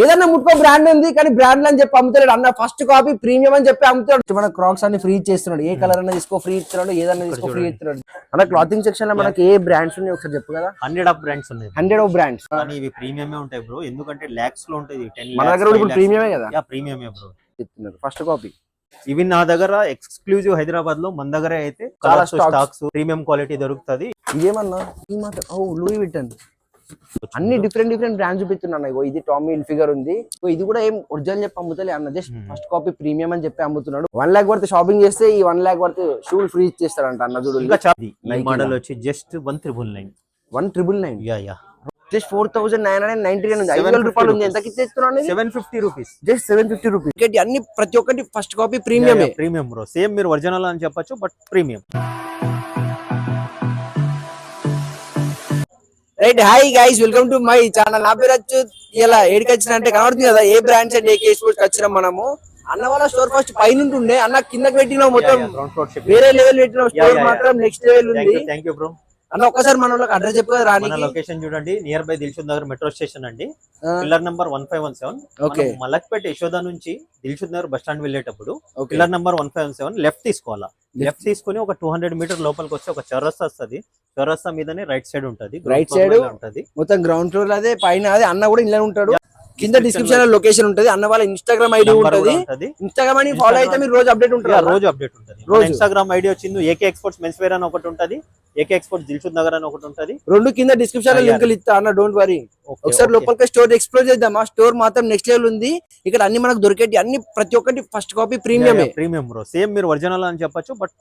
ఏదన్నా ముట్టుకో బ్రాండ్ ఉంది కానీ బ్రాండ్ అని చెప్పి అమ్ముతాడు అన్న. ఫస్ట్ కాపీ ప్రీమియం అని చెప్పి అమ్ముతాడు. మన క్రాక్స్ అన్ని ఫ్రీ చేస్తున్నాడు. ఏ కలర్ అన్నా తీసుకో ఫ్రీ ఇస్తున్నాడు, ఏదన్నా తీసుకో ఫ్రీ ఇస్తున్నాడు. అన్న క్లాతింగ్ సెక్షన్ లో మనకి ఏ బ్రాండ్స్ ఉన్నాయి ఒకసారి చెప్పు కదా. 100 ఆఫ్ బ్రాండ్స్ ఉన్నాయి. 100 ఆఫ్ బ్రాండ్స్ కానీ ఇవి ప్రీమియమే ఉంటాయి బ్రో, ఎందుకంటే లాక్స్ లో ఉంటాయి. మన దగ్గర ఇప్పుడు ప్రీమియమే కదా. యా ప్రీమియమే బ్రో. ఫస్ట్ కాపీ ఇవి నా దగ్గర ఎక్స్క్లూజివ్ హైదరాబాద్ లో మన దగ్గర అయితే చాలా స్టాక్స్ ప్రీమియం క్వాలిటీ దొరుకుతుంది. ఇదేమన్నా ఈ మాట లూయి విట్టన్ అన్ని డిఫరెంట్ బ్రాండ్స్ చూపిస్తున్నా. ఇది టామీ హిల్ఫిగర్ ఉంది. ఇది కూడా ఏం ఒరిజినల్ చెప్పి అమ్ముతలే అన్న, జస్ట్ ఫస్ట్ కాపీ ప్రీమియం అని చెప్పి అమ్ముతున్నాడు. 1 lakh వర్త్ షాపింగ్ చేస్తే ఈ 1 lakh వర్త్ షూలు ఫ్రీ ఇచ్చేస్తారంట అన్న. చూడు ఈ మోడల్ వచ్చి జస్ట్ 1999. 1999 యా యా జస్ట్ 4999 ఉంది. 5,000 రూపాయలు ఉంది. ఎంతకి ఇస్తున్నాను? 750 రూపీస్. Just 750 rupees. అన్ని ప్రతి ఒక్కటి ఫస్ట్ కాపీ ప్రీమియమే. ప్రీమియం బ్రో, సేమ్ మీరు ఒరిజినల్ అని చెప్పొచ్చు but premium. Right, hi guys, welcome to my channel. నా పేరు వచ్చు. ఇలా ఏడికి వచ్చిన అంటే కనబడుతుంది కదా ఏ బ్రాండ్స్ అండ్ ఏ కేస్ వచ్చినాం మనము. అన్న వాళ్ళ స్టోర్ ఫస్ట్ పైన ఉంటుండే, అన్న కిందకి పెట్టినాం, మొత్తం వేరే లెవెల్ పెట్టినాం. స్టోర్ మాత్రం నెక్స్ట్ లెవెల్ ఉంది. Thank you bro. అన్న ఒక్కసారి మన వాళ్ళకి అడ్రస్ చెప్పు కదా. రాని లొకేషన్ చూడండి, near by Dilsukhnagar metro station అండి, pillar number 1517. Okay, Malakpet Yashoda నుంచి దిల్షుద్ నగర్ బస్ స్టాండ్ వెళ్ళేటప్పుడు పిల్లర్ నంబర్ 1517 లెఫ్ట్ తీసుకోవాలా. లెఫ్ట్ తీసుకుని ఒక 200 మీటర్ లోపలికి వచ్చి ఒక చౌరస్తా వస్తుంది. చౌరస్తా మీదనే రైట్ సైడ్ ఉంటది. రైట్ సైడ్ ఉంటది మొత్తం గ్రౌండ్ ఫ్లోర్ అదే, పైన అదే. అన్న కూడా ఇలా ఉంటాడు. కింద డిస్క్రిప్షన్ లో లొకేషన్ ఉంటది. అన్న వాళ్ళ ఇన్స్టాగ్రామ్ ఐడి ఉంటది. ఇన్స్టాగ్రామ్ అని ఫాలో అయితే మీరు రోజు అప్డేట్ ఉంటుంది. రోజు అప్డేట్ ఉంటుంది. ఇన్స్టాగ్రామ్ ఐడి వచ్చింది ఏకే ఎక్స్పోర్ట్స్ మెన్స్ వేర్ అని ఒకటి ఉంటది, ఏకే ఎక్స్పోర్ట్స్ దిల్షుద్ నగర్ అని ఒకటి ఉంటది. రెండు కింద డిస్క్రిప్షన్ లో లింకులు ఇస్తా అన్న, డోంట్ వరీ. ఒకసారి లోపలికి స్టోర్ ఎక్స్ప్లోర్ చేద్దాం. ఆ స్టోర్ మాత్రం నెక్స్ట్ లెవెల్ ఉంది. ఇక్కడ అన్ని మనకు దొరికేటి అన్ని ప్రతి ఒక్కటి ఫస్ట్ కాపీ ప్రీమియమే. ప్రీమియం బ్రో, సేమ్ మీరు ఒరిజినల్ అని చెప్పొచ్చు బట్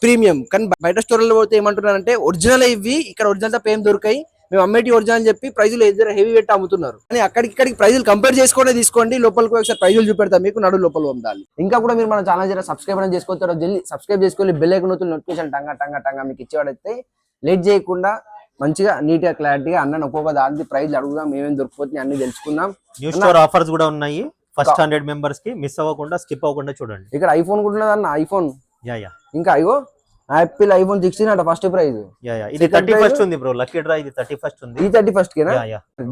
ప్రీమియం. కానీ బయట స్టోర్ లో పోతే ఏమంటున్నారంటే ఒరిజినల్ ఇవి, ఇక్కడ ఒరిజినల్ తప్ప ఏం దొరికాయి, మేము అమ్మేటి ఒరిజినల్ అని చెప్పి ప్రైజులు ఎదురు హెవీ పెట్టి అమ్ముతున్నారు. కానీ అక్కడికి ప్రైజులు కంపేర్ చేసుకునే తీసుకోండి. లోపలికి ఒకసారి ప్రైజులు చూపెడతాం మీకు, నడు లోపల పంపాలి. ఇంకా కూడా మీరు మన ఛానల్ సబ్స్క్రైబ్ అని చేసుకోవచ్చు. జల్దీ సబ్స్క్రైబ్ చేసుకోవాలి. బెల్ ఐకాన్ నోటిఫికేషన్ టంగా మీకు ఇచ్చేవాడైతే లేట్ చేయకుండా మంచిగా నీట్ గా క్లారిటీగా అన్న ఒక్కొక్క దాని ప్రైజ్లు అడుగుదాం, ఏమేమి దొరికిపోతుంది అన్ని తెలుసుకుందాం. న్యూ స్టోర్ ఆఫర్స్ కూడా ఉన్నాయి. ఫస్ట్ 100 మెంబర్స్ కి మిస్ అవ్వకుండా స్కిప్ అవ్వకుండా చూడండి. ఇక్కడ ఐఫోన్ కూడా ఉన్నది అన్న. ఐఫోన్ యా ఇంకా అయ్యో యాపిల్ ఐఫోన్ 16 అంట ఫస్ట్ ప్రైజ్. ఇది 31st ఉంది బ్రో, లక్కీ డ్రా ఇది 31st ఉంది. ఈ 31st కేనా?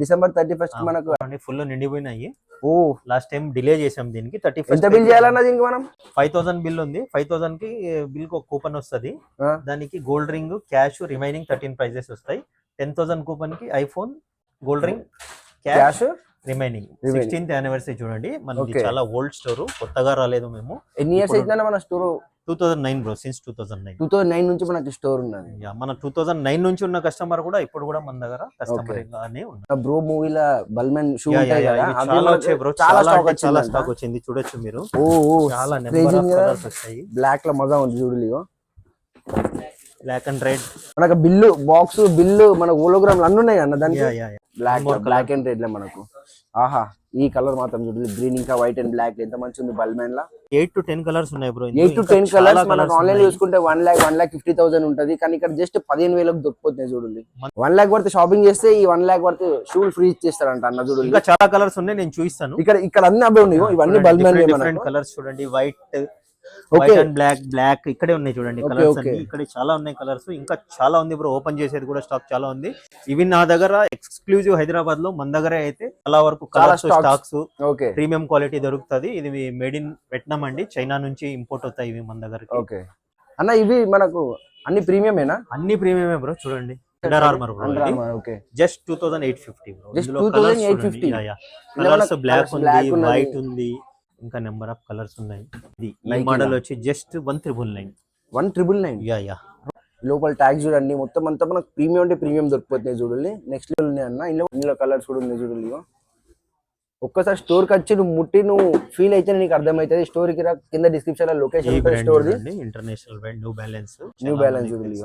డిసెంబర్ 31st కి మనకు ఫుల్ నిండిపోయినాయి. ఓ లాస్ట్ టైం డిలే చేసాం దీనికి. 31st ఎంత బిల్ చేయాలన్నా దీనికి మనం? 5000 బిల్ ఉంది. 5000 కి బిల్ కి ఒక కూపన్ వస్తుంది. దానికి gold ring, cash, remaining 13 prizes వస్తాయి. 10,000 కూపన్ కి iPhone, gold ring, cash, remaining. 16th anniversary చూడండి. మనది చాలా ఓల్డ్ స్టోర్, కొత్తగా రాలేదు మేము. ఎన్ని ఇయర్స్ అవుతుందన్న మన స్టోర్? 2009 bro, since 2009. 2009 నుంచి మనకి స్టోర్ ఉన్నది. మన 2009 నుంచి ఉన్న కస్టమర్ కూడా ఇప్పుడు కూడా మన దగ్గర కస్టమర్ గానే ఉన్నారు. బ్రో మూవీలో బల్మెన్ షూ ఉంటాయి కదా, చాలా వచ్చాయి బ్రో, చాలా స్టాక్ వచ్చింది. చూడొచ్చు మీరు. చాలా నెంబర్ ఆఫ్ కలర్స్ వచ్చాయి. బ్లాక్ లో మజా ఉంది చూడలిగో, బ్లాక్ అండ్ రెడ్. మనకు బిల్లు బాక్స్ బిల్లు మన హోలోగ్రామ్ అన్ని ఉన్నాయి అన్న దానికి. బ్లాక్ అండ్ రెడ్ లో మనకు. ఆహా, ఈ కలర్ మాత్రం చూడండి, గ్రీన్ ఇంకా వైట్ అండ్ బ్లాక్ ఎంత మంచి ఉంది. బల్మెన్ లా 8 to 10 కలర్స్ ఉన్నాయి బ్రో. 8 to 10 కలర్స్ మనకు ఆన్లైన్ చూసుకుంటే 1,50,000 ఉంటది. కానీ ఇక్కడ జస్ట్ 15,000కి దొరికిపోతున్నాయి చూడండి. 1 lakh వర్త్ షాపింగ్ చేస్తే ఈ 1 lakh వర్త్ షూలు ఫ్రీ ఇచ్చేస్తారంట అన్న. చూడండి ఇంకా చాలా కలర్స్ ఉన్నాయి, నేను చూపిస్తాను. ఇక్కడ అన్ని అవే ఉన్నాయి. ఇవన్నీ బల్మెన్ కలర్స్ చూడండి. వైట్ అండ్ బ్లాక్ ఇక్కడే ఉన్నాయి చూడండి కలర్స్ అన్ని. ఇక్కడ చాలా ఉన్నాయి కలర్స్, ఇంకా చాలా ఉంది బ్రో. ఓపెన్ చేసేది కూడా స్టాక్ చాలా ఉంది. ఇవి నా దగ్గర ఎక్స్క్లూజివ్ హైదరాబాద్ లో మన దగ్గర అయితే చాలా వరకు కలర్స్ స్టాక్స్ ప్రీమియం క్వాలిటీ దొరుకుతుంది. ఇది మేడ్ ఇన్ వియత్నాం అండి, చైనా నుంచి ఇంపోర్ట్ అవుతాయి ఇవి మన దగ్గర. ఓకే అన్న, ఇవి మనకు అన్ని ప్రీమియమేనా? అన్ని ప్రీమియమే బ్రో. చూడండి Under Armour bro, just 2850 bro. ఇందులో కలర్స్ బ్లాక్ ఉంది, వైట్ ఉంది, ఇంకా నెంబర్ ఆఫ్ కలర్స్ ఉన్నాయి. ఈ మోడల్ వచ్చి జస్ట్ 1999. 1999 యా. లోపల ట్యాగ్ చూడండి, మొత్తం అంతా మనకు ప్రీమియం అంటే ప్రీమియం దొరికిపోతున్నాయి చూడండి. నెక్స్ట్ లెవెల్ ఉన్నాయి అన్న. ఇందులో కలర్స్ కూడా ఉన్నాయి చూడండి. ఒక్కసారి స్టోర్ కి వచ్చి నువ్వు ముట్టి నువ్వు ఫీల్ అయితే నీకు అర్థమవుతుంది. స్టోర్ కి కింద డిస్క్రిప్షన్ లో location store international brand new balance చూడండి.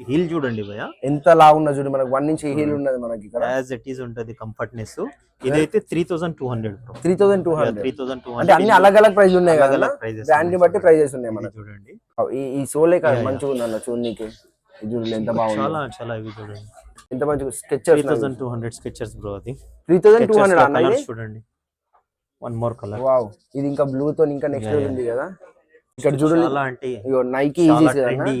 హీల్ చూడండి భయ్యా, ఎంత లావు ఉన్నది చూడండి. మనకు 1 inch హీల్ ఉన్నది మనకి ఇక్కడ. యాజ్ ఇట్ ఈస్ ఉంటది కంఫర్ట్నెస్. ఇదైతే 3,200 బ్రో. 3,200 అంటే అన్ని అలగ్ ప్రైస్ ఉన్నాయి కదా, బ్రాండ్ ని బట్టి ప్రైజెస్ ఉన్నాయి మనకి. చూడండి ఈ సోలే మంచిగా ఉంది అన్న చూడనీకి. చూడండి ఎంత బాగుంది. చాలా ఇవి చూడండి ఎంత మంచిగా. Sketchers 3,200 sketchers bro. అది 3,200 అన్న. చూడండి వన్ మోర్ కలర్. వావ్, ఇది ఇంకా బ్లూ తో ఇంకా నెక్స్ట్ ఉంది కదా. ఇక్కడ చూడండి, చాలా అంటే నైకీ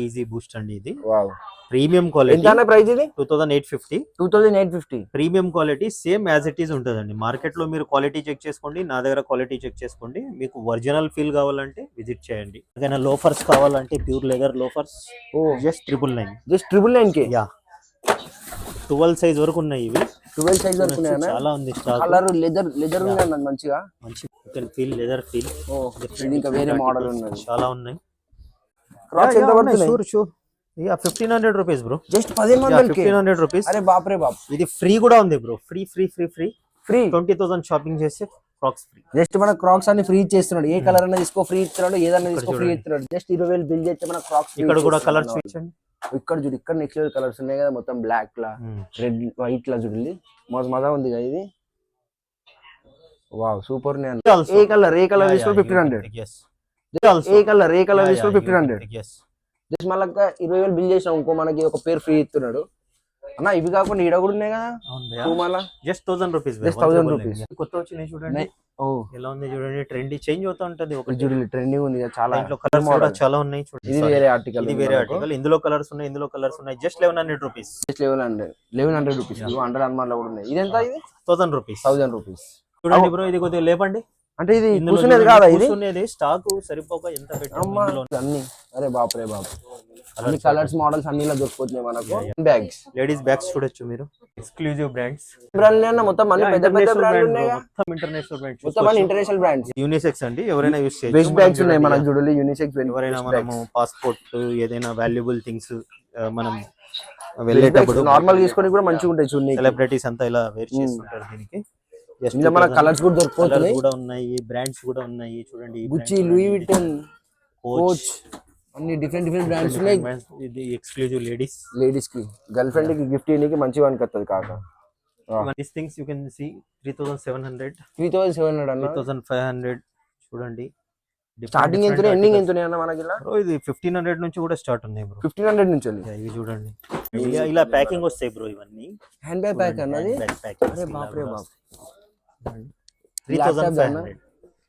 ఈజీ బూస్ట్ అండి ఇది. వావ్, ప్రీమియం క్వాలిటీ ఎంత అన్న ప్రైస్ ఇది 2850. 2850. Premium quality same as it is ఉంటుందండి. మార్కెట్ లో మీరు క్వాలిటీ చెక్ చేసుకోండి, నా దగ్గర క్వాలిటీ చెక్ చేసుకోండి. మీకు ఒరిజినల్ ఫీల్ కావాలంటే విజిట్ చేయండి. ఏదైనా లోఫర్స్ కావాలంటే pure leather loafers just 999. Just 999 yeah 12 size వరకు ఉన్నాయి ఇవి. 12 సైజ్ వరకు ఉన్నాయి. చాలా ఉంది స్టాక్. కలర్ లెదర్ ఉంది అన్న మంచిగా. మంచి ఫీల్ లెదర్ ఫీల్. ఇది ఇంకా వేరే మోడల్ ఉన్నది. చాలా ఉన్నాయి. క్రాక్స్ ఎంత పడుతున్నాయి? Sure yeah 1500 rupees bro. Just 1500 కి 1500 రూపీస్. అరే బాప్ రే బాప్. ఇది ఫ్రీ కూడా ఉంది బ్రో. ఫ్రీ 20,000 షాపింగ్ చేస్తే క్రాక్స్ ఫ్రీ. జస్ట్ మన క్రాక్స్ అన్ని ఫ్రీ చేస్తున్నాడు. ఏ కలర్ అన్న తీసుకో ఫ్రీ ఇస్తున్నాడు, ఏదన్నా తీసుకో ఫ్రీ ఇస్తున్నాడు. జస్ట్ 20,000 బిల్ చేస్తే మన క్రాక్స్. ఇక్కడ కూడా కలర్స్ చూపించండి. ఇక్కడ చూడు, ఇక్కడ నెక్స్ట్ లెవెల్ కలర్స్ ఉన్నాయి కదా, మొత్తం బ్లాక్ లా రెడ్ వైట్ లా చూడండి, మజా ఉంది కదా ఇది. Wow super. ఏ కలర్ తీసుకో 1500. ఏ కలర్ తీసుకో 1500. జస్ట్ మళ్ళీ 20,000 బిల్ చేసినాం ఇంకో మనకి ఒక పేరు ఫ్రీ ఇస్తున్నాడు అన్న. ఇవి కాకుండా ఈడ కూడా ఉన్నాయి కదా జస్ట్ 1000 రూపీస్. Just 1000 rupees. కొత్త వచ్చినాయి చూడండి. ఎలా ఉంది చూడండి. ట్రెండ్ చేంజ్ అవుతా ఉంటది. ఒక చూడండి ట్రెండింగ్ ఉంది చాలా. కలర్స్ కూడా చాలా ఉన్నాయి చూడండి. ఇది వేరే ఆర్టికల్. ఇందులో కలర్స్ ఉన్నాయి. Just 1100 rupees. Just 1100 rupees. Under Armour లో కూడా ఉన్నాయి. ఇది ఎంత? ఇది 1000 రూపీస్. 1000 రూపీస్. చూడండి బ్రో, ఇది కొద్దిగా లేపండి. అంటే ఇది కూర్చునేది కాదా? ఇది స్టాక్ సరిపోక ఎంత పెట్టాము అన్ని. అరే బాప్ రే బాప్. అన్ని కలర్స్ మోడల్స్ అన్ని ఇలా దొరికిపోతున్నాయి మనకు. బ్యాగ్స్, లేడీస్ బ్యాగ్స్ చూడొచ్చు మీరు. Exclusive brands. బ్రాండ్ అన్న మొత్తం అన్ని పెద్ద పెద్ద బ్రాండ్లు ఉన్నాయి. మొత్తం ఇంటర్నేషనల్ బ్రాండ్స్. మొత్తం అన్ని ఇంటర్నేషనల్ బ్రాండ్స్. యూనిసెక్స్ అండి, ఎవరైనా యూస్ చేయొచ్చు. బెస్ట్ బ్యాగ్స్ ఉన్నాయి మనకు చూడండి. యూనిసెక్స్ ఎవరైనా మనము పాస్పోర్ట్ ఏదైనా వాల్యుబుల్ థింగ్స్ మనం వెళ్ళేటప్పుడు నార్మల్ తీసుకొని కూడా మంచిగా ఉంటాయి చూడండి. సెలబ్రిటీస్ అంతా ఇలా వేర్ చేస్తుంటారు. దీనికి ఇంకా మన కలర్స్ కూడా దొరికిపోతున్నాయి. కూడా ఉన్నాయి, బ్రాండ్స్ కూడా ఉన్నాయి చూడండి. గుచ్చి, లూయి విటన్, కోచ్ అన్ని డిఫరెంట్ బ్రాండ్స్ ఉన్నాయి. ఇది ఎక్స్క్లూజివ్ లేడీస్ కి గర్ల్ ఫ్రెండ్ కి గిఫ్ట్ ఇయనికి మంచిగా అనిపిస్తది కాక. These things you can see 3700 అన్న, 3500 చూడండి. స్టార్టింగ్ ఎంత ఎండింగ్ ఎంత అన్న మనకి ఇలా? బ్రో ఇది 1500 నుంచి కూడా స్టార్ట్ ఉన్నాయి బ్రో. 1500 నుంచి ఇవి చూడండి. ఇలా ప్యాకింగ్ వస్తాయి బ్రో. ఇవన్నీ హ్యాండ్ బ్యాగ్ ప్యాక్ అన్నది. అరే బాప్ రే బాప్. 3500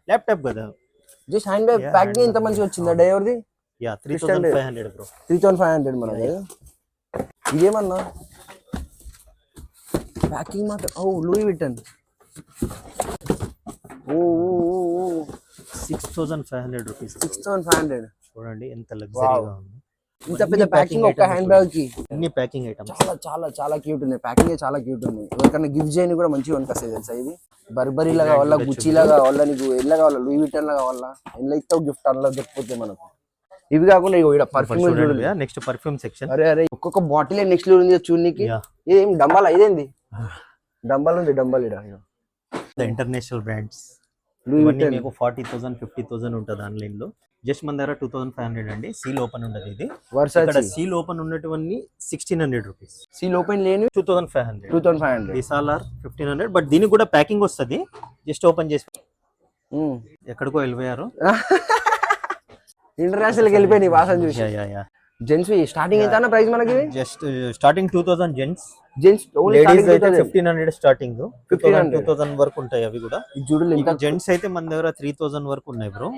ల్యాప్టాప్ కదా. జస్ట్ హ్యాండ్ బ్యాగ్ ప్యాకింగ్ ఎంత మంచిగా వచ్చిందా డైవర్ది? Yeah 3500 bro. 3500 మనది. ఇదేమన్నా ప్యాకింగ్ మాత్రం. ఓ లూయి విటన్. ఓ 6500 రూపీస్. 6500 చూడండి ఎంత లగ్జరీగా ఉంది. ఇంత పెద్ద ప్యాకింగ్ ఒక హ్యాండ్ బ్యాగ్ కి. అన్ని ప్యాకింగ్ ఐటమ్స్ చాలా చాలా చాలా క్యూట్ ఉన్నాయి. ప్యాకింగ్ చాలా క్యూట్ ఉంది. ఎవరికైనా గిఫ్ట్ చేయని కూడా మంచిగా అనిపిస్తాయి తెలుసా. ఇది బర్బరీ లాగా కావాలా, గుచ్చి లాగా కావాలా, నీకు ఎలా కావాలా, లూయి విటన్ లా కావాలా, ఎలా ఇస్తావు గిఫ్ట్ అలా దొరికిపోతాయి మనకు. ఇవి కాకుండా ఇక పర్ఫ్యూమ్ చూడండి. Next perfume section. అరే ఒక్కొక్క బాటిల్ నెక్స్ట్ లెవెల్ ఉంది చూడనికి. ఇదేం డంబల్? ఇదేంది డంబల్ ఉంది? డంబల్ ఇడ ఇంటర్నేషనల్ బ్రాండ్స్. మీకు 40,000 50,000 ఉంటుంది ఆన్లైన్ లో. జస్ట్ మన దగ్గర 2500 అండి. సీల్ ఓపెన్ ఉండదు. ఇది ఇక్కడ సీల్ ఓపెన్ ఉన్నటువంటి 1600 రూపీస్. సీల్ ఓపెన్ లేని 2500. These all are 1500. బట్ దీనికి కూడా ప్యాకింగ్ వస్తుంది. జస్ట్ ఓపెన్ చేసి ఎక్కడికో వెళ్ళిపోయారు. ఇంటర్నేషనల్ కి వెళ్ళిపోయి వాసన చూసి. జెంట్స్ స్టార్టింగ్ ఎంత ప్రైస్ మనకి? Just starting 2000 gents. లేడీస్ అయితే 1500 స్టార్టింగ్. 2000 వరకు ఉంటాయి అవి కూడా. చూడలేదు. ఇంకా జెంట్స్ అయితే మన దగ్గర 3000 వరకు ఉన్నాయి బ్రో.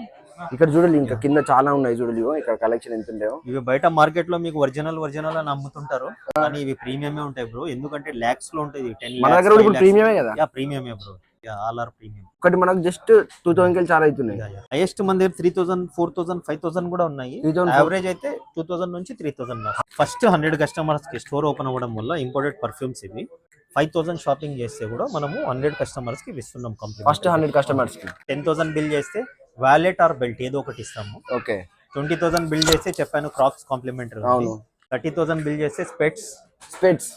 ఇక్కడ చూడాలి, ఇంకా కింద చాలా ఉన్నాయి చూడలేవు. ఇక్కడ కలెక్షన్ ఎంత ఉంటాయో. ఇవి బయట మార్కెట్ లో మీకు ఒరిజినల్ అని అమ్ముతుంటారు, కానీ ఇవి ప్రీమియమే ఉంటాయి బ్రో. ఎందుకంటే లాక్స్ లో ఉంటాయి. 10 మన దగ్గర ఇప్పుడు ప్రీమియమే కదా. యా ప్రీమియమే బ్రో. All are premium. ఒకటి మనకు జస్ట్ 2000 కి చాలా అవుతున్నాయి. హైయెస్ట్ మన దగ్గర 3000 4000 5000 కూడా ఉన్నాయి. యావరేజ్ అయితే 2000 నుంచి 3000. ఫస్ట్ 100 కస్టమర్స్ కి స్టోర్ ఓపెన్ అవ్వడం వల్ల ఇంపోర్టెడ్ పర్ఫ్యూమ్స్ ఇవి 5000 షాపింగ్ చేస్తే కూడా మనము 100 కస్టమర్స్ కి ఇస్తున్నాం కంప్లీట్. ఫస్ట్ 100 కస్టమర్స్ కి 10,000 బిల్ చేస్తే వాలెట్ ఆర్ బెల్ట్ ఏదో ఒకటి ఇస్తాము. ఓకే. 20,000 బిల్ చేస్తే చెప్పాను క్రాక్స్ కాంప్లిమెంటరీ. 30,000 బిల్ చేస్తే స్పెట్స్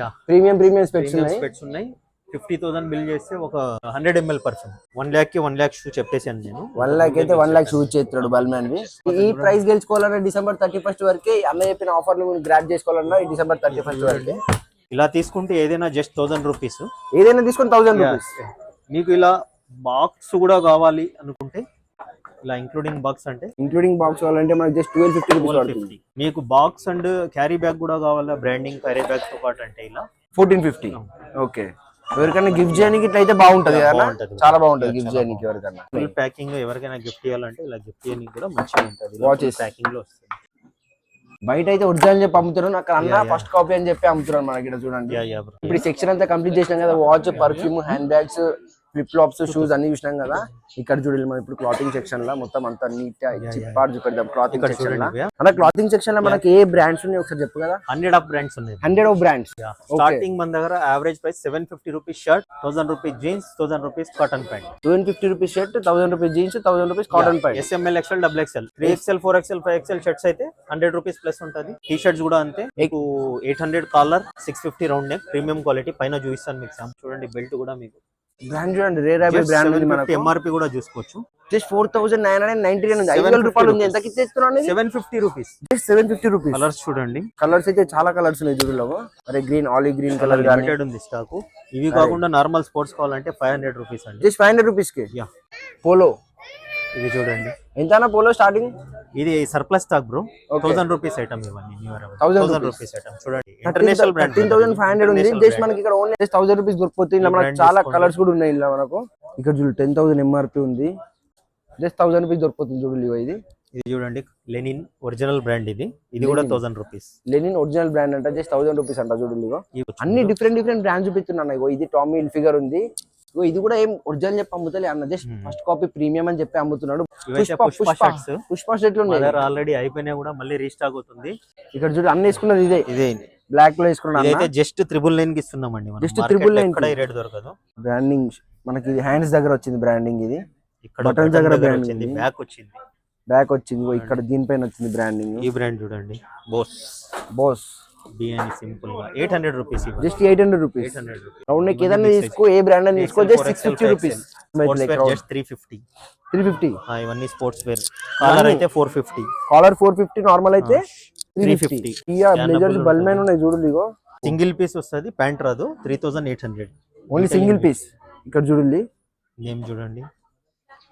యా ప్రీమియం స్పెట్స్ ఉన్నాయి. 50,000 బిల్ చేస్తే ఒక 100 ml పర్ఫ్యూమ్. 1 lakh కి 1 lakh షూ చెప్పేసాను నేను. 1 lakh అయితే 1 lakh షూ చేస్తాడు బల్మాన్ వి. ఈ ప్రైస్ గెలుచుకోవాలన్నా డిసెంబర్ 31 వరకే అన్న చెప్పిన ఆఫర్ ను గ్రాబ్ చేసుకోవాలన్నా ఈ డిసెంబర్ 31 వరకే. ఇలా తీసుకుంటే ఏదైనా జస్ట్ 1000 రూపీస్. ఏదైనా తీసుకుంటే 1000 రూపీస్. మీకు ఇలా బాక్స్ కూడా కావాలి అనుకుంటే ఇలా ఇంక్లూడింగ్ బాక్స్ కావాలంటే మనకి జస్ట్ 1250 పడుతుంది. మీకు బాక్స్ అండ్ క్యారీ బ్యాగ్ కూడా కావాలా, బ్రాండింగ్ క్యారీ బ్యాగ్ తో పాటు అంటే ఇలా 1450. ఓకే. ఎవరికైనా గిఫ్ట్ చేయడానికి ఇట్లయితే బాగుంటది కదా. చాలా బాగుంటది గిఫ్ట్ చేయడానికి. ఎవరికైనా ఫుల్ ప్యాకింగ్ ఎవరికైనా గిఫ్ట్ చేయాలంటే ఇలా గిఫ్ట్ చేయడానికి కూడా మంచిగా ఉంటది. వాచెస్ ప్యాకింగ్ లో వస్తుంది. బయట అయితే ఒరిజినల్ చెప్పి అమ్ముతున్నాను, అక్కడ అన్న ఫస్ట్ కాపీ అని చెప్పి అమ్ముతున్నాను మనకి. ఇక్కడ చూడండి ఇప్పుడు సెక్షన్ అంతా కంప్లీట్ చేసినాం కదా, watch, perfume, hand bags, flip flops, shoes అన్ని చూసినాం కదా. ఇక్కడ చూడండి మనం ఇప్పుడు క్లాతింగ్ సెక్షన్ లో మొత్తం అంతా నీట్ గా ఇచ్చి పార్ట్ చూపెడదాం. క్లాతింగ్ సెక్షన్ లో అన్న, క్లాతింగ్ సెక్షన్ లో మనకి ఏ బ్రాండ్స్ ఉన్నాయి ఒకసారి చెప్పు కదా. 100 ఆఫ్ బ్రాండ్స్ ఉన్నాయి. 100 ఆఫ్ బ్రాండ్స్. స్టార్టింగ్ మన దగ్గర average price 750 rupees shirt, 1000 rupees jeans, 1000 rupees cotton pant. 750 rupees shirt, 1000 rupees jeans, 1000 rupees cotton pant. SML, XL, XXL, 3XL, 4XL, 5XL shirts అయితే 100 రూపీస్ ప్లస్ ఉంటది. T shirts కూడా అంతే, మీకు 800 collar, 650 round neck, premium quality. పైన చూపిస్తాను మీకు చూడండి, belt కూడా మీకు బ్రాండ్ చూడండి, రేర్ ర్యాబిట్ బ్రాండ్ ఉంది మనకు. MRP కూడా చూసుకోవచ్చు. జస్ట్ 4999 ఉంది, 5,000 రూపాయలు ఉంది. ఎంతకి ఇస్తున్నాను? 750 రూపీస్. Just 750 rupees. కలర్స్ చూడండి, కలర్స్ అయితే చాలా కలర్స్ ఉన్నాయి చూడలో. అరే green, olive green colour limited ఉంది స్టాక్. ఇవి కాకుండా నార్మల్ స్పోర్ట్స్ కావాలంటే 500 రూపీస్ అండి. జస్ట్ 500 రూపీస్ కి. యా, పోలో ఇది చూడండి, ఎంతనా పోలో స్టార్టింగ్? ఇది surplus stock bro. 1000 rupees item ఇవన్నీ. 1000 రూపీస్ ఐటమ్ చూడండి, ఇంటర్నేషనల్ బ్రాండ్. 13,500 ఉంది. జస్ట్ మనకి ఇక్కడ ఓన్లీ 1000 రూపీస్ దొరికిపోతుంది. ఇలా మనకు చాలా కలర్స్ కూడా ఉన్నాయి ఇలా మనకు. ఇక్కడ చూడు 10,000 MRP ఉంది. జస్ట్ 1000 రూపీస్ దొరికిపోతుంది చూడు. ఇది చూడండి, లెనిన్ ఒరిజినల్ బ్రాండ్. ఇది కూడా 1000 రూపీస్. లెనిన్ ఒరిజినల్ బ్రాండ్ అంట, జస్ట్ 1000 రూపీస్ అంట చూడు. అన్ని డిఫరెంట్ బ్రాండ్స్ చూపిస్తున్నాను. ఇగో ఇది టామీ హిల్ఫిగర్ ఉంది. ఇది కూడా ఏం ఒరిజినల్ చెప్పి అమ్ముతలే అన్న, జస్ట్ ఫస్ట్ కాపీ ప్రీమియం అని చెప్పి అమ్ముతున్నాడు. పుష్ప షర్ట్లు ఆల్రెడీ అయిపోయినా కూడా మళ్ళీ రీస్టాక్ అవుతుంది. ఇక్కడ చూడు అన్ని వేసుకున్నది ఇదే బ్లాక్ లో వేసుకున్నాడు. అయితే జస్ట్ 999 కి ఇస్తున్నామండి. జస్ట్ 999 ఇక్కడ రేట్ దొరకదు. బ్రాండింగ్ మనకి ఇది హ్యాండ్స్ దగ్గర వచ్చింది బ్రాండింగ్. ఇది ఇక్కడ బటన్స్ దగ్గర బ్రాండింగ్, బ్యాక్ వచ్చింది. ఇక్కడ దీనిపైన వచ్చింది బ్రాండింగ్. ఈ బ్రాండ్ చూడండి, బోస్ బిఎన్ సింపుల్ గా 800 rupees. Just 800 rupees. Round neck ఏదైనా తీసుకో, ఏ బ్రాండ్ అని తీసుకో, జస్ట్ 650 రూపీస్. జస్ట్ 350. ఇవన్నీ స్పోర్ట్స్ వేర్. కాలర్ అయితే 450. కాలర్ 450, నార్మల్ అయితే 350. ఇయా బ్లేజర్స్ బల్మెన్ ఉన్నాయి చూడు. ఇగో సింగిల్ పీస్ వస్తది, ప్యాంట్ రాదు. 3800 ఓన్లీ సింగిల్ పీస్. ఇక్కడ చూడండి నేమ్ చూడండి.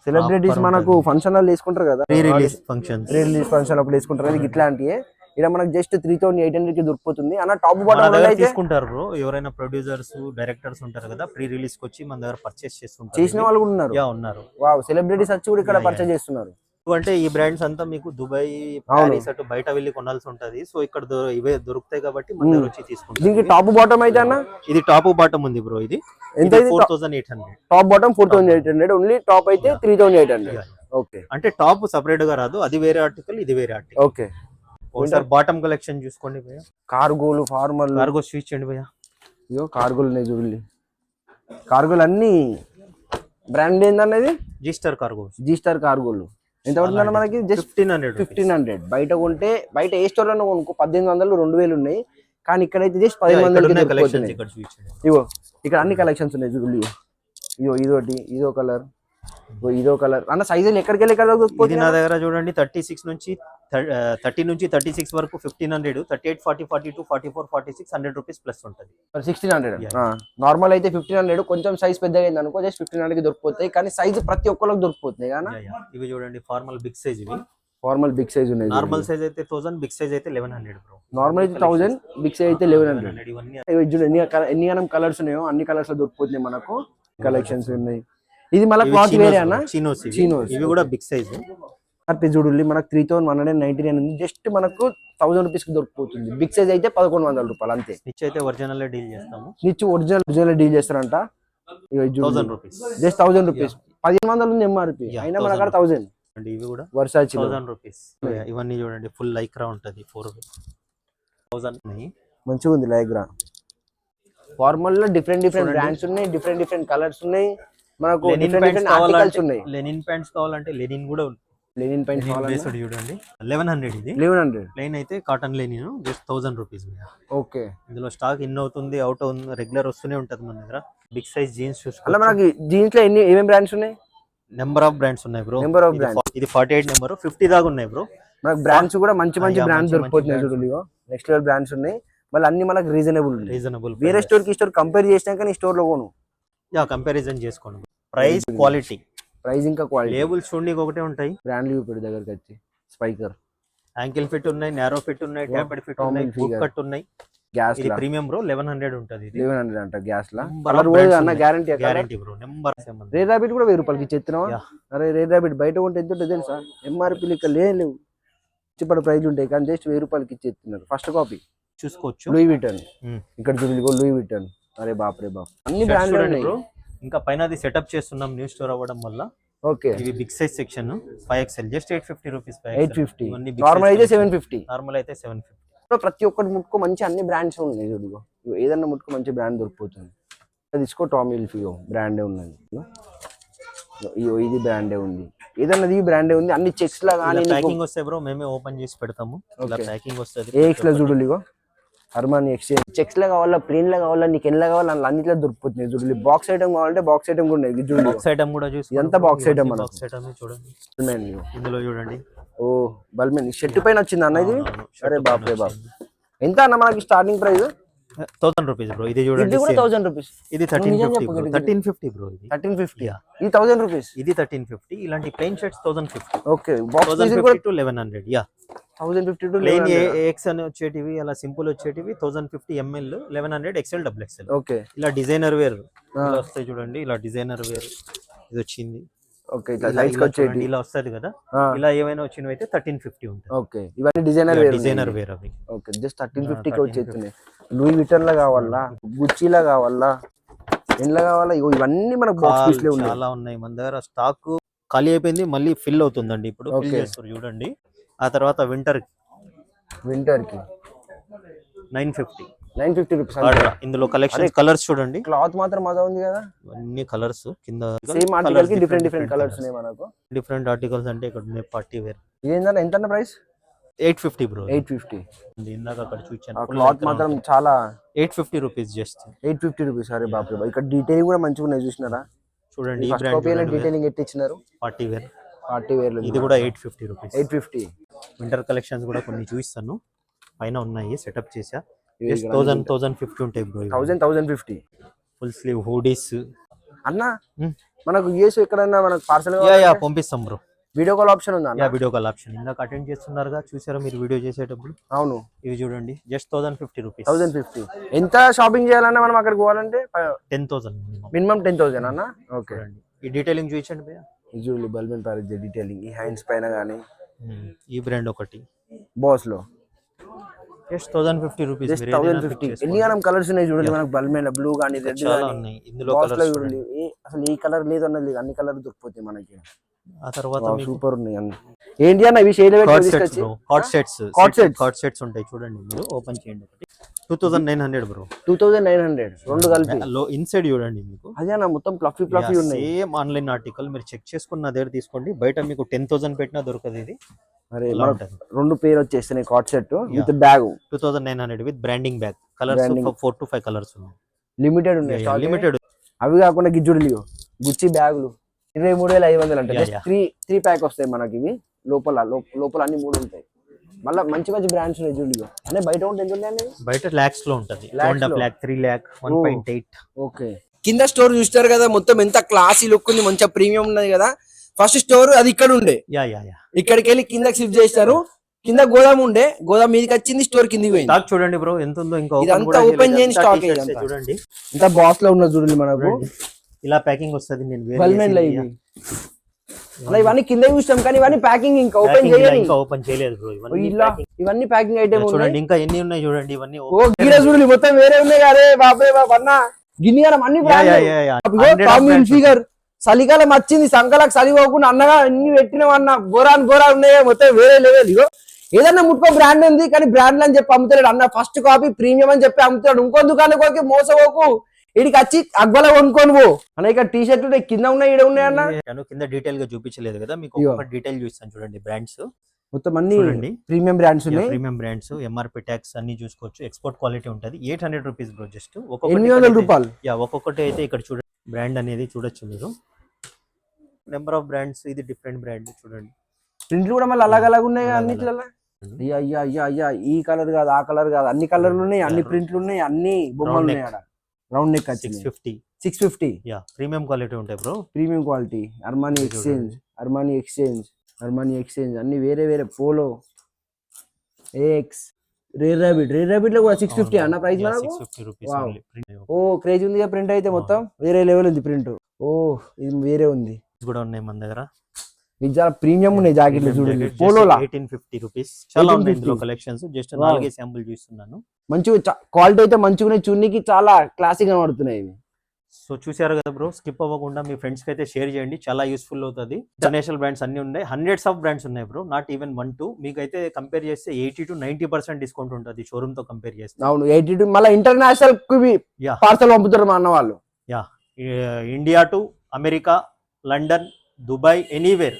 సెలబ్రిటీస్ మనకు ఫంక్షన్ హాల్ వేసుకుంటారు కదా, ప్రీ రిలీజ్ ఫంక్షన్ అప్పుడు వేసుకుంటారు కదా, ఇట్లాంటివి. ఇక్కడ మనకు జస్ట్ 3800 కి దొరికిపోతుంది అన్న. టాప్ బాటమ్ తీసుకుంటారు బ్రో. ఎవరైనా ప్రొడ్యూసర్స్, డైరెక్టర్స్ ఉంటారు కదా, ప్రీ రిలీజ్ కి వచ్చి మన దగ్గర పర్చేస్ చేస్తుంటారు. చేసిన వాళ్ళు కూడా ఉన్నారు. వావ్, సెలబ్రిటీస్ వచ్చి కూడా ఇక్కడ పర్చేస్ చేస్తున్నారు. అంటే ఈ బ్రాండ్స్ అంతా మీకు దుబాయ్, పారిస్ అటు బయట వెళ్ళి కొనాల్సి ఉంటది. సో ఇక్కడ ఇవే దొరుకుతాయి కాబట్టి మన దగ్గర వచ్చి తీసుకుంటారు. దీనికి టాప్ బాటమ్ అయితే అన్న, ఇది టాప్ బాటమ్ ఉంది బ్రో. ఇది ఎంత? 4800. Top bottom 4800 only. టాప్ అయితే 3800. ఓకే, అంటే టాప్ సెపరేట్ గా రాదు. అది వేరే ఆర్టికల్, ఇది వేరే ఆర్టికల్. ఓకే, ఒకసారి బాటమ్ కలెక్షన్ చూసుకోండి భయ్యా. కార్గోలు, ఫార్మల్, కార్గో స్విచ్ అండి భయ్యా. ఇయో కార్గోలు ఉన్నాయి చూడండి. కార్గోలు అన్ని బ్రాండ్ ఏందన్నది? జీ స్టార్ కార్గోలు. ఎంత పడుతుందన్న మనకి? జస్ట్ 1500. బయట కొంటే, బయట ఏ స్టోర్ లో కొనుక్కో 1800, 2000 ఉన్నాయి. కానీ ఇక్కడైతే జస్ట్ 1500. ఇగో ఇక్కడ అన్ని కలెక్షన్స్ ఉన్నాయి చూడండి. ఇగో ఇదోటి, ఇదో కలర్, ఇదో కలర్ అన్న. సైజులు ఎక్కడికి వెళ్ళి ఇది నా దగ్గర చూడండి 36 నుంచి 30 నుంచి 36 వరకు 1500, 38, 40, 42, 44, 46 100 రూపీస్ ప్లస్ ఉంటుంది. 1600. నార్మల్ అయితే 1500. కొంచెం సైజ్ పెద్దగా అయింది అనుకో, జస్ట్ 1500 కి దొరికిపోతాయి. కానీ సైజ్ ప్రతి ఒక్కరికి దొరికిపోతుంది కదా. ఇవి చూడండి ఫార్మల్ బిగ్ సైజ్. ఇవి ఫార్మల్ బిగ్ సైజ్ ఉన్నాయి. నార్మల్ సైజ్ అయితే 1000, బిగ్ సైజ్ అయితే 1100 బ్రో. నార్మల్ అయితే 1000, బిగ్ సైజ్ అయితే 1100. ఎన్ని కలర్స్ ఉన్నాయో అన్ని కలర్స్ లో దొరికిపోతున్నాయి మనకు. కలెక్షన్స్ ఉన్నాయి. ఇది మళ్ళీ క్లాత్ వేరే అన్న, చినోస్. ఇవి కూడా బిగ్ సైజ్. చూడండి మనకు 3199 ఉంది. జస్ట్ మనకు 1000 రూపీస్ కి దొరికిపోతుంది. బిగ్ సైజ్ అయితే 1100 రూపాయలు అంతే. నిచ్ అయితే ఒరిజినల్ డీల్ చేస్తాము. నిచ్ ఒరిజినల్ డీల్ చేస్తారంట. 1000 రూపీస్. Just 1000 rupees. 1500 ఉంది MRP, అయినా మన కాడ 1000. ఇవి కూడా వర్సాచి 1000 రూపీస్. ఇవన్నీ చూడండి ఫుల్ లైక్రా ఉంటది. 4000 మంచిగా ఉంది లైక్రా. ఫార్మల్ లో డిఫరెంట్ బ్రాండ్స్ ఉన్నాయి, డిఫరెంట్ కలర్స్ ఉన్నాయి మనకు. డిఫరెంట్ ఆర్టికల్స్ ఉన్నాయి. లెనిన్ ప్యాంట్స్ కావాలంటే లెనిన్ కూడా ఉంది. లెనిన్ ప్యాంట్స్ కావాలంటే చూడండి 1100. ఇది 1100. ప్లెయిన్ అయితే cotton Lenin just 1000 rupees. Okay, ఇందులో స్టాక్ ఇన్ అవుతుంది, అవుట్ అవుతుంది, రెగ్యులర్ వస్తూనే ఉంటది మన దగ్గర. బిగ్ సైజ్ జీన్స్ చూసుకోండి. అలా మనకి జీన్స్ లో ఏమేం బ్రాండ్స్ ఉన్నాయి? నెంబర్ ఆఫ్ బ్రాండ్స్ ఉన్నాయి బ్రో. Number of brands. ఇది 48 నెంబర్, 50 దాకా ఉన్నాయి బ్రో. మనకి బ్రాండ్స్ కూడా మంచి బ్రాండ్స్ దొరికిపోతున్నాయి చూడండి. నెక్స్ట్ లెవెల్ బ్రాండ్స్ ఉన్నాయి. మళ్ళీ అన్ని మనకి రీజనబుల్. వేరే స్టోర్ కి స్టోర్ కంపేర్ చేసినాక నీ స్టోర్ లో కొను. కంపారిజన్ చేసుకోండి. ప్రైస్, క్వాలిటీ, ప్రైస్ ఇంకా క్వాలిటీ. లేబుల్స్ చూడండి ఒకటే ఉంటాయి. బ్రాండ్ లీవ్ పెట్టి దగ్గరికి వచ్చి స్పైకర్, యాంకిల్ ఫిట్ ఉన్నాయి, నారో ఫిట్ ఉన్నాయి, ట్యాపెడ్ ఫిట్ ఉన్నాయి, బూట్ కట్ ఉన్నాయి. గ్యాస్ ఇది ప్రీమియం బ్రో 1100 ఉంటది. 1100 అంట గ్యాస్ లా. కలర్ పోయేది అన్న, guarantee bro. Number rare rabbit కూడా 1000 రూపాయలకి ఇచ్చేస్తున్నావా? అరే రేర్ రాబిట్ బయట కొంటే ఎంత ఉంటుంది తెలుసా? MRP లెక్క లేవు. చెప్పడం ప్రైస్ ఉంటాయి కానీ జస్ట్ 1000 రూపాయలకి ఇచ్చేస్తున్నారు ఫస్ట్ కాపీ చూసుకోవచ్చు. లూయి విటన్ ఇక్కడ చూడండి లూయి విటన్. అరే బాప్ రే బాప్ అన్ని బ్రాండ్లు ఉన్నాయి బ్రో. ఇంకా పైన అది సెటప్ చేస్తున్నాం న్యూ స్టోర్ అవ్వడం వల్ల. ఓకే ఇది big size section 5XL just 850 rupees. 850 normal అయితే 750. నార్మల్ అయితే 750. ప్రతి ఒక్కటి ముట్టుకో మంచి అన్ని బ్రాండ్స్ ఉన్నాయి చూడుగో. ఏదన్నా ముట్టుకో మంచి బ్రాండ్ దొరికిపోతుంది. తీసుకో టామీ హిల్ఫిగో బ్రాండే ఉన్నది. ఇది బ్రాండే ఉంది. ఏదన్నా ఇది బ్రాండే ఉంది. అన్ని చెక్స్ లా కానీ ప్యాకింగ్ వస్తే బ్రో మేమే ఓపెన్ చేసి పెడతాము. ఇలా ప్యాకింగ్ వస్తది. AX లా చూడులిగో అర్మానీ ఎక్స్చేంజ్ చెక్స్ లా కావాలా ప్లేన్ లా కావాలా నీకు ఎన్ని కావాలా అన్నిట్లో దొరికిపోతుంది చూడండి. బాక్స్ ఐటమ్ కావాలంటే బాక్స్ ఐటమ్ కూడా ఉన్నాయి చూడండి. బాక్స్ ఐటమ్ కూడా చూసి ఇదంతా బాక్స్ ఐటమ్ మన బాక్స్ ఐటమ్ చూడండి. ఇందులో చూడండి. ఓ బల్మెన్ షర్ట్ పైన వచ్చింది అన్న ఇది. అరే బాప్ రే బాప్ ఎంత అన్న మనకి స్టార్టింగ్ ప్రైస్ 1000 రూపీస్ బ్రో. ఇది చూడండి ఇది కూడా 1000 రూపీస్. ఇది 1350 బ్రో. 1350 బ్రో. ఇది 1350 ఇది 1000 రూపీస్. ఇది 1350. ఇలాంటి plain shirts 1050. Okay box 1050 to 1100. Yeah 1050 to plain AX అని వచ్చేటివి అలా సింపుల్ వచ్చేటివి 1050 ml 1100 XL XXL. ఓకే ఇలా డిజైనర్ వేర్ ఇలా వస్తాయి చూడండి. ఇలా డిజైనర్ వేర్ ఇది వచ్చింది. ఓకే ఇట్లా సైజ్ వచ్చేది ఇలా వస్తది కదా. ఇలా ఏమైనా వచ్చినవి అయితే 1350 ఉంటుంది. ఓకే ఇవన్నీ డిజైనర్ వేర్ అవి. ఓకే జస్ట్ 1350 కి వచ్చేస్తున్నాయి. లూయి విటన్ లా కావాలా గుచ్చి లా కావాలా ఎన్లా కావాలా ఇవన్నీ మనకు బాక్స్ పీస్ లో ఉన్నాయి. చాలా ఉన్నాయి మన దగ్గర. స్టాక్ ఖాళీ అయిపోయింది మళ్ళీ ఫిల్ అవుతుందండి ఇప్పుడు. ఫిల్ చేస్తారు చూడండి. ఆ తర్వాత వింటర్ కి 950 రూపీస్. ఇందులో కలెక్షన్ కలర్స్ చూడండి. క్లాత్ మాత్రం మజా ఉంది కదా. అన్ని కలర్స్ కింద సేమ్ ఆర్టికల్ కి డిఫరెంట్ కలర్స్ ఉన్నాయి మనకు. డిఫరెంట్ ఆర్టికల్స్ అంటే ఇక్కడ ఉన్నాయి పార్టీ వేర్. ఇదేంటన్నా ఎంత ప్రైస్ 850 బ్రో. 850 ఇందాక అక్కడ చూచాను. క్లాత్ మాత్రం చాలా 850 రూపీస్ జస్ట్ 850 రూపీస్. అరే బాప్ రే బాప్ ఇక్కడ డీటెయిల్ కూడా మంచిగా ఉన్నాయి చూసినారా చూడండి. ఈ ఫస్ట్ కాపీలో డీటెయిలింగ్ ఎట్టిచ్చినారు పార్టీ వేర్ లో. ఇది కూడా 850 రూపీస్. 850 వింటర్ కలెక్షన్స్ కూడా కొన్ని చూపిస్తాను. పైన ఉన్నాయి సెటప్ చేసా. జస్ట్ 1050 ఉంటాయి బ్రో. 1050 ఫుల్ స్లీవ్ హూడీస్ అన్న మనకు యూఎస్ ఎక్కడన్నా మనకు పార్సల్ పంపిస్తాం బ్రో. వీడియో కాల్ ఆప్షన్ ఉందా? వీడియో కాల్ ఆప్షన్ ఇందాక అటెండ్ చేస్తున్నారుగా చూసారా మీరు వీడియో చేసేటప్పుడు. అవును ఇవి చూడండి జస్ట్ 1050 రూపీస్. 1050 ఎంత షాపింగ్ చేయాలన్నా మనం అక్కడికి పోవాలంటే 10,000 మినిమం 10,000 అన్న. ఓకే ఈ డీటెయిలింగ్ చూపించండి భయ్యా. ఇది బల్బన్ ప్యారేజ్ డీటెయిలింగ్ ఈ హ్యాండ్స్ పైన గానీ ఈ బ్రాండ్ ఒకటి బాస్ లో జస్ట్ 1050 రూపీస్. 1050 ఎన్ని గానం కలర్స్ ఉన్నాయి చూడండి మనకు. బల్బన్ బ్లూ గానీ రెడ్ చాలా ఉన్నాయి ఇందులో కలర్స్ చూడండి. అసలు ఈ కలర్ లేదు అన్నది లేదు, అన్ని కలర్ దొరికిపోతాయి మనకి. ఆ తర్వాత సూపర్ ఉన్నాయి అన్ని. ఏంటి అన్న ఇవి షేడ్ తీసుకొచ్చి హాట్ సెట్స్ ఉంటాయి చూడండి. మీరు ఓపెన్ చేయండి. 2900 బ్రో. 2900 రెండు కలిపి. ఇన్సైడ్ చూడండి మీకు అదే అన్న మొత్తం ఫ్లఫీ ఉన్నాయి. సేమ్ ఆన్లైన్ ఆర్టికల్ మీరు చెక్ చేసుకున్న దగ్గర తీసుకోండి. బయట మీకు 10,000 పెట్టినా దొరకదు ఇది. అరే రెండు పేరు వచ్చేస్తున్నాయి cot set with bag 2900 with branding bag. Colours 4 to 5 colours ఉన్నాయి. లిమిటెడ్ ఉన్నాయి. లిమిటెడ్. అవి కాకుండా గిజ్జుడు గుచ్చి బ్యాగులు 23,500 అంటే త్రీ ప్యాక్ వస్తాయి మనకి. ఇవి లోపల అన్ని 3 ఉంటాయి. మళ్ళీ మంచి బ్రాండ్స్ ఉన్నాయి చూడు. అంటే బయట ఉంటే ఎంత ఉంటాయండి? బయట lakhs లో ఉంటది. 3 lakh 1.8. ఓకే కింద స్టోర్ చూస్తారు కదా మొత్తం ఎంత క్లాసీ లుక్ ఉంది, మంచిగా ప్రీమియం ఉన్నది కదా. ఫస్ట్ స్టోర్ అది ఇక్కడ ఉండే. ఇక్కడికి వెళ్ళి కిందకి షిఫ్ట్ చేస్తారు. కింద గోదాం ఉండే, గోదాం మీదకి వచ్చింది, స్టోర్ కిందికి పోయింది. స్టాక్ చూడండి బ్రో ఎంత ఉందో. ఇంకా ఓపెన్ చేయని స్టాక్ చూడండి. ఇంత బాక్స్ లో ఉన్నది చూడండి మనకు. ఇలా ప్యాకింగ్ వస్తది. నేను ఇవన్నీ కింద చూస్తాం కానీ ఇవన్నీ ప్యాకింగ్ ఇంకా ఓపెన్ చేయలేదు బ్రో. ఇవన్నీ ప్యాకింగ్ ఐటమ్ చూడండి. ఇంకా ఎన్ని ఉన్నాయి చూడండి. ఇవన్నీ చూడండి మొత్తం వేరే ఉన్నాయి కదా. బాబే బాబు అన్న గిన్నె అన్ని ఫిగర్ చలికాలం వచ్చింది, సంకలకు చలి పోకుండా అన్నగా అన్ని పెట్టినవన్న గోరాన్ ఉన్నాయి మొత్తం వేరే లెవెల్. ఇగో ఏదన్నా ముట్టుకో బ్రాండ్ ఉంది కానీ బ్రాండ్ అని చెప్పి అమ్ముతాడు అన్న. ఫస్ట్ కాపీ ప్రీమియం అని చెప్పి అమ్ముతాడు. ఇంకో దుకాణం పోకి మోసపోకు, ఇడికి వచ్చి అగ్వల కొనుక్కోను పో అన్న. ఇక్కడ టీ షర్ట్లు కింద ఉన్నాయి, ఈడ ఉన్నాయి అన్న. కింద డీటెయిల్ గా చూపించలేదు కదా మీకు. డీటెయిల్ చూస్తాను చూడండి. బ్రాండ్స్ మొత్తం అన్ని ప్రీమియం బ్రాండ్స్ ఉన్నాయి. ప్రీమియం బ్రాండ్స్ ఎంఆర్పి ట్యాక్స్ అన్ని చూసుకోవచ్చు. ఎక్స్పోర్ట్ క్వాలిటీ ఉంటది. 800 రూపీస్ బ్రో. జస్ట్ 800 రూపాయలు. ఒక్కొక్కటి అయితే ఇక్కడ చూడండి. బ్రాండ్ అనేది చూడొచ్చు మీరు. Number of brands. ఇది డిఫరెంట్ బ్రాండ్ చూడండి. ప్రింట్లు కూడా మళ్ళీ అలాగ ఉన్నాయి అన్నిట్లలో. అయ్యా ఈ కలర్ కాదు, ఆ కలర్ కాదు, అన్ని కలర్లు ఉన్నాయి, అన్ని ప్రింట్లు ఉన్నాయి, అన్ని బొమ్మలు ఉన్నాయి. ఆడ రౌండ్ నెక్ 650. ప్రీమియం క్వాలిటీ ఉంటాయి bro. Premium quality. Armani exchange అన్ని వేరే వేరే. పోలో ఏఎక్స్ రేర్ ర్యాబిట్ లో కూడా 650 అన్న ప్రైస్ మనకు. ఓ క్రేజ్ ఉంది ప్రింట్ అయితే మొత్తం వేరే లెవెల్ ఉంది ప్రింట్. ఓ ఇది వేరే ఉంది. కూడా ఉన్నాయి మన దగ్గర. ఇది చాలా ప్రీమియం ఉన్నాయి జాకెట్లు చూడండి, పోలోలా 1850 రూపీస్. చాలా ఉన్నాయి 1850. ఇందులో కలెక్షన్స్. Just Wow. 4 శాంపుల్ చూస్తున్నాను. మంచిగా క్వాలిటీ అయితే మంచిగా ఉన్నాయి, చున్నీకి చాలా క్లాసిక్ గా పడుతున్నాయి ఇవి. సో చూసారు కదా బ్రో, స్కిప్ అవ్వకుండా మీ ఫ్రెండ్స్ కి అయితే షేర్ చేయండి, చాలా యూస్ఫుల్ అవుతుంది. ఇంటర్నేషనల్ బ్రాండ్స్ అన్ని ఉన్నాయి, హండ్రెడ్స్ ఆఫ్ బ్రాండ్స్ ఉన్నాయి బ్రో, నాట్ ఈవెన్ 1-2. మీకు అయితే కంపేర్ చేస్తే 80 to 90% డిస్కౌంట్ ఉంటుంది షోరూమ్ తో కంపేర్ చేస్తే. అవును 82 మళ్ళీ ఇంటర్నేషనల్ కి Yeah. పార్సల్ పంపుతారు మా అన్న వాళ్ళు. India to America, London, Dubai, anywhere.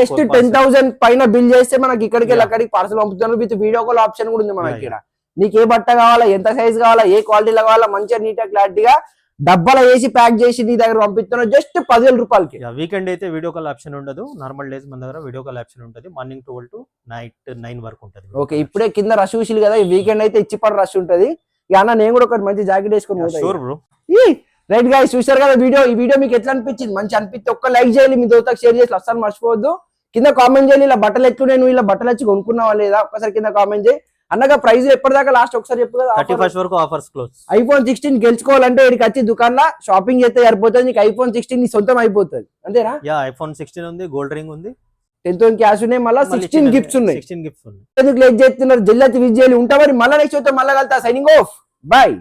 Just 10,000 పైన బిల్ చేస్తే మనకి ఇక్కడికి Yeah. అక్కడికి పార్సల్ పంపుతున్నారు. విత్ వీడియో కాల్ ఆప్షన్ కూడా ఉంది మనకి Yeah, ఇక్కడ. నీకు ఏ బట్ట కావాలా, ఎంత సైజ్ కావాలా, ఏ క్వాలిటీలో కావాలా, మంచిగా నీట్ క్లారిటీగా డబ్బాలో వేసి ప్యాక్ చేసి నీ దగ్గర పంపిస్తున్నారు జస్ట్ 10,000 రూపాయలకి. వీకెండ్ అయితే వీడియో కాల్ ఆప్షన్ ఉండదు, నార్మల్ డేస్ మన దగ్గర వీడియో కాల్ ఆప్షన్ ఉంటుంది. మార్నింగ్ 12 to నైట్ 9 వరకు ఉంటుంది. ఓకే, ఇప్పుడే కింద రష్ చూసి కదా, ఈ వీకెండ్ అయితే ఇచ్చిపడి రష్ ఉంటది. ఇక అన్న నేను కూడా ఒకటి మంచి జాకెట్ వేసుకొని పోతా. Sure bro. రైట్ గైస్, చూసారు కదా వీడియో. ఈ వీడియో మీకు ఎట్లా అనిపించింది? మంచి అనిపిస్తే ఒక్క లైక్ చేయాలి, మీ దోస్తకు షేర్ చేసి అస్సలు మర్చిపోవద్దు. కింద కామెంట్ చేయాలి, ఇలా బట్టలు ఎట్లునే నువ్వు ఇలా బట్టలు వచ్చి కొనుక్కున్నావా లేదా ఒక్కసారి కింద కామెంట్ చేయి. అన్నగా ప్రైస్ ఎప్పటిదాకా లాస్ట్ ఒకసారి చెప్పు కదా. 31st వరకు ఆఫర్స్ క్లోజ్. iPhone 16 గెలుచుకోవాలంటే ఇక్కడికి వచ్చి దుకాణంలో షాపింగ్ చేస్తే సరిపోతుంది. నీకు iPhone 16 నీ సొంతం అయిపోతుంది, అంతేనా? iPhone 16 ఉంది, గోల్డ్ రింగ్ ఉంది, 10,000 క్యాష్ ఉన్నాయి, మళ్ళీ 16 గిఫ్ట్స్ ఉన్నాయి. 16 గిఫ్ట్స్ ఉన్నాయి. ఎందుకు లేట్ చేస్తున్నారు? జల్ది విజ్ చేయాలి. ఉంటా మరి మళ్ళీ నెక్స్ట్ మళ్ళీ కలుతా. Signing off, bye.